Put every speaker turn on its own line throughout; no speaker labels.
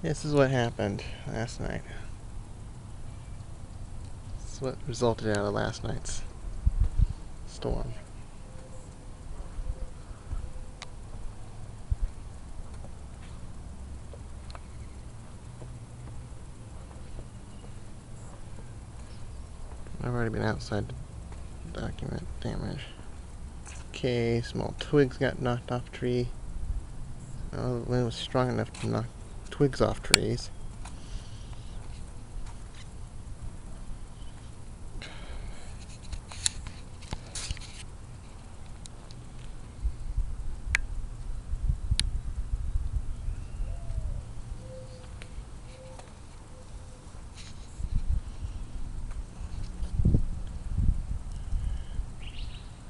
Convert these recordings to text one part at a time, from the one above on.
This is what happened last night. This is what resulted out of last night's storm. I've already been outside to document damage. Okay, small twigs got knocked off tree. Oh, the wind was strong enough to knock twigs off trees.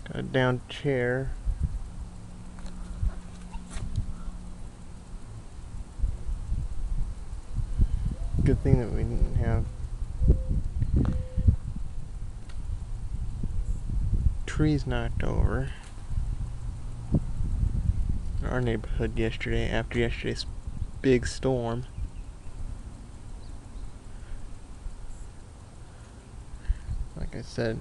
Got a downed chair. Good thing that we didn't have trees knocked over in our neighborhood yesterday after yesterday's big storm. Like I said,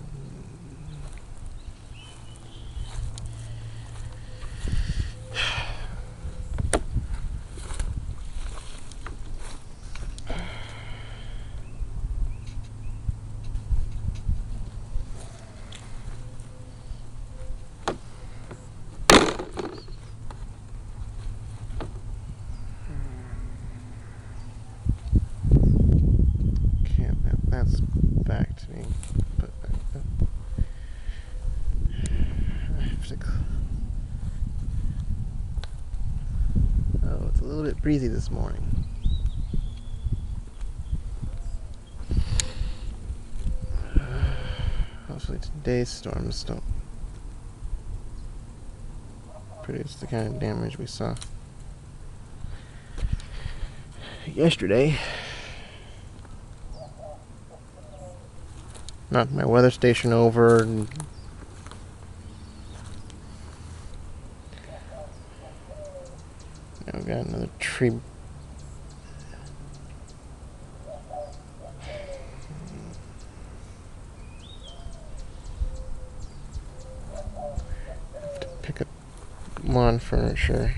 that's back to me. But I have to. Oh, it's a little bit breezy this morning. Hopefully today's storms don't produce the kind of damage we saw yesterday. Knocked my weather station over and now we got another tree. Have to pick up lawn furniture.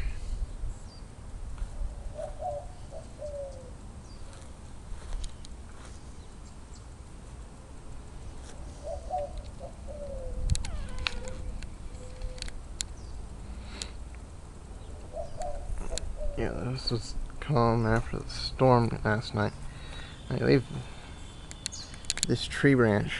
Yeah, this was calm after the storm last night. I leave this tree branch.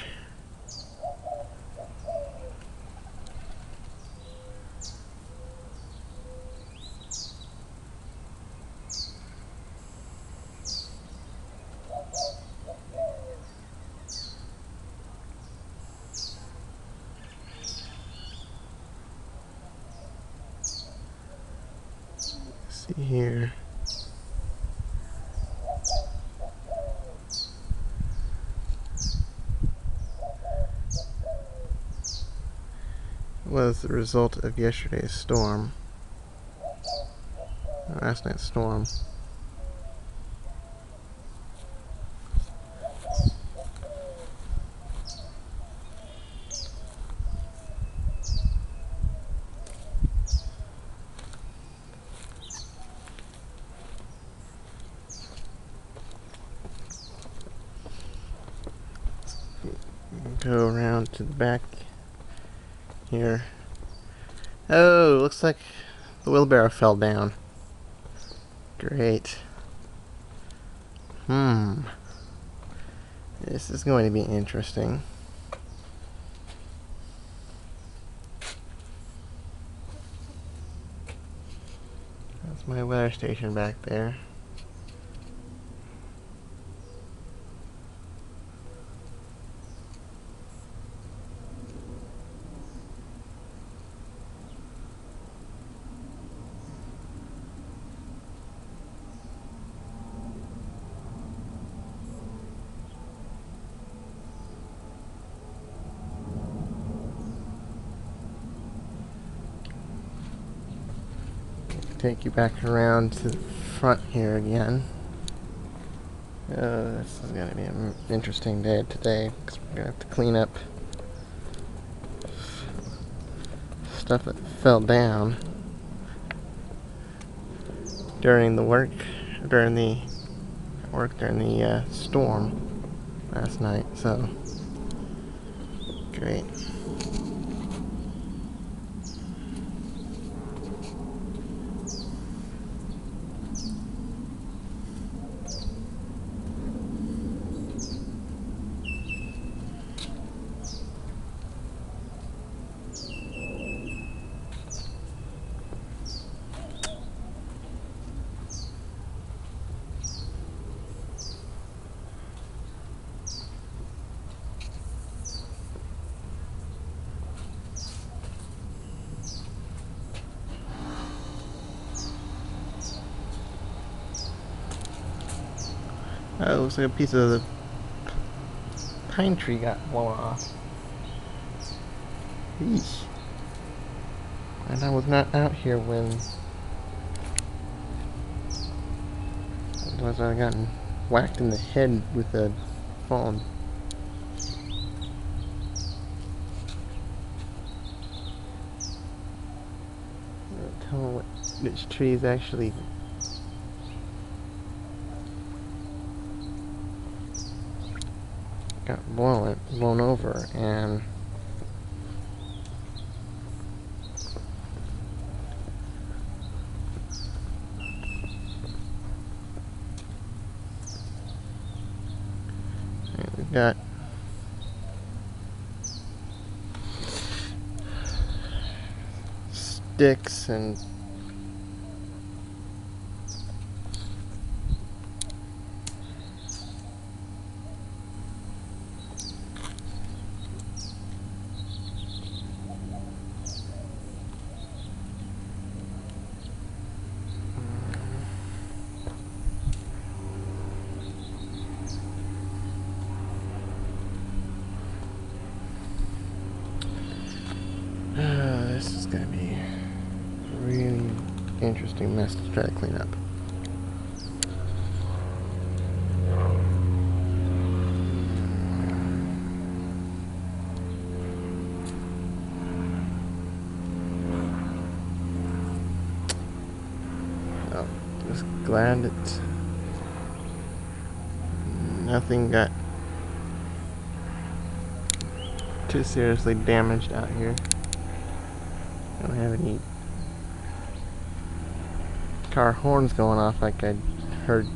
See here. Was the result of yesterday's storm. Last night's storm. Go around to the back here. Oh, looks like the wheelbarrow fell down. Great. This is going to be interesting. That's my weather station back there. Take you back around to the front here again. This is going to be an interesting day today because we're going to have to clean up stuff that fell down during the storm last night. So great. It looks like a piece of the pine tree got blown off. Eesh. And I was not out here when... Otherwise I would have gotten whacked in the head with a fallen... Tell me which tree is actually... got blown over, and we've got sticks and this is going to be a really interesting mess to try to clean up. Oh, just glad that nothing got too seriously damaged out here. I don't have any car horns going off like I heard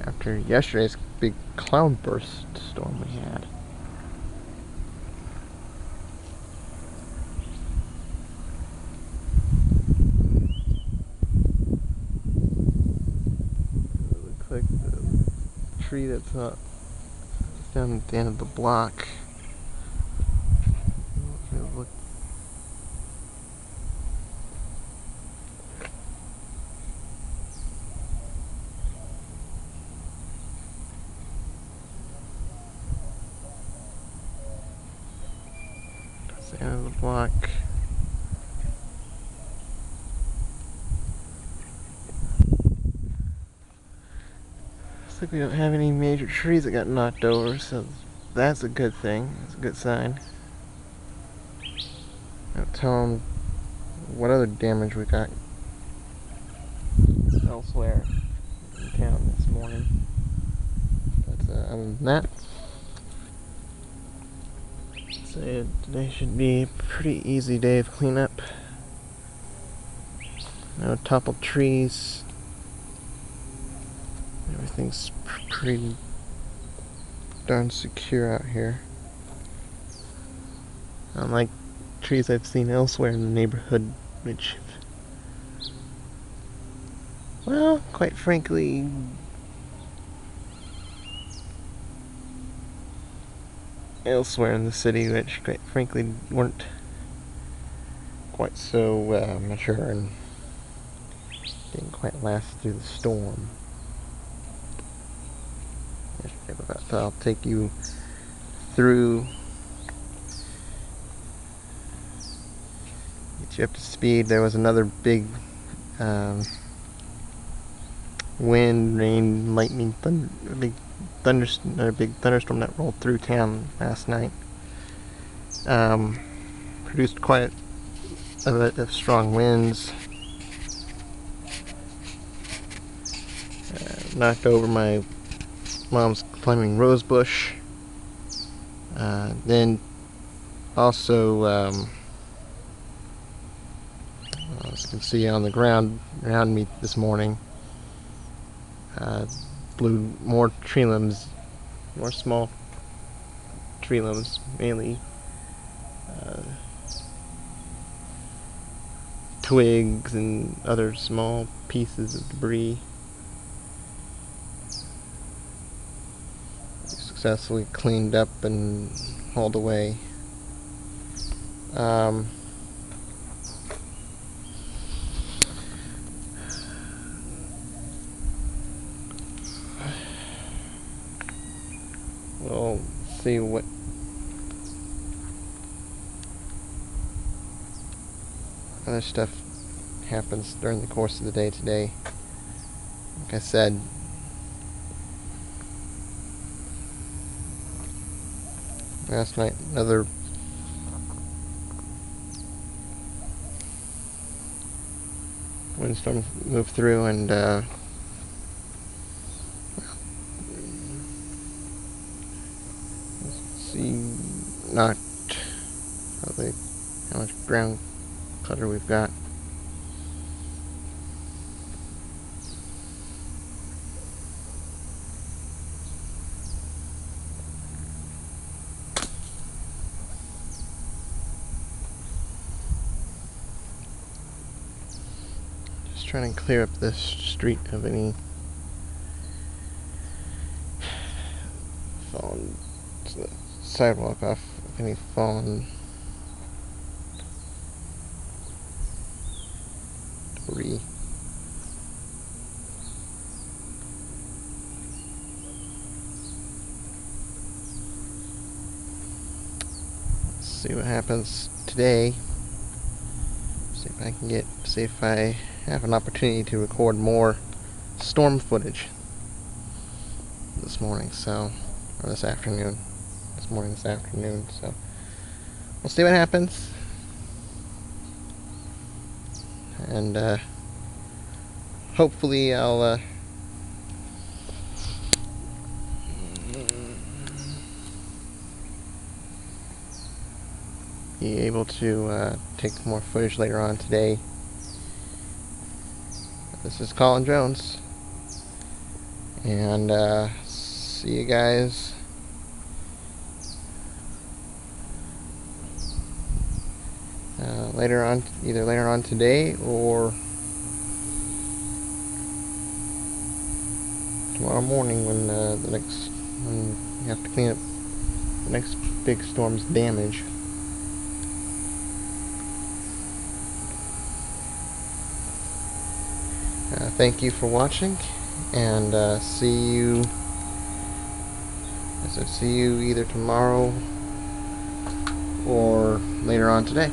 after yesterday's big cloudburst storm we had. It looks like the tree that's up down at the end of the block. Look. That's the end of the block. Looks like we don't have any major trees that got knocked over, so that's a good thing. That's a good sign. I'll tell them what other damage we got elsewhere in town this morning. But other than that, say today should be a pretty easy day of cleanup. No toppled trees. Everything's pretty darn secure out here. Unlike trees I've seen elsewhere in the neighborhood, which, well, quite frankly, elsewhere in the city, which quite frankly weren't quite so mature and didn't quite last through the storm. But I'll take you through, get you up to speed. There was another big wind, rain, lightning, another big thunderstorm that rolled through town last night. Produced quite a bit of strong winds. Knocked over my mom's climbing rose bush. Then also, as you can see on the ground around me this morning, blew more tree limbs, more small tree limbs, mainly twigs and other small pieces of debris. Successfully cleaned up and hauled away. We'll see what other stuff happens during the course of the day today. Like I said, last night another windstorm moved through and see not probably how much ground clutter we've got. Just trying to clear up this street of any fallen sidewalk off of any fallen debris. Let's see what happens today. See if I can see if I have an opportunity to record more storm footage this morning, or this afternoon. This afternoon, so we'll see what happens. And hopefully I'll be able to take more footage later on today. This is Colin Jones, and see you guys later on, either later on today or tomorrow morning when when you have to clean up the next big storm's damage. Thank you for watching, and see you either tomorrow or later on today.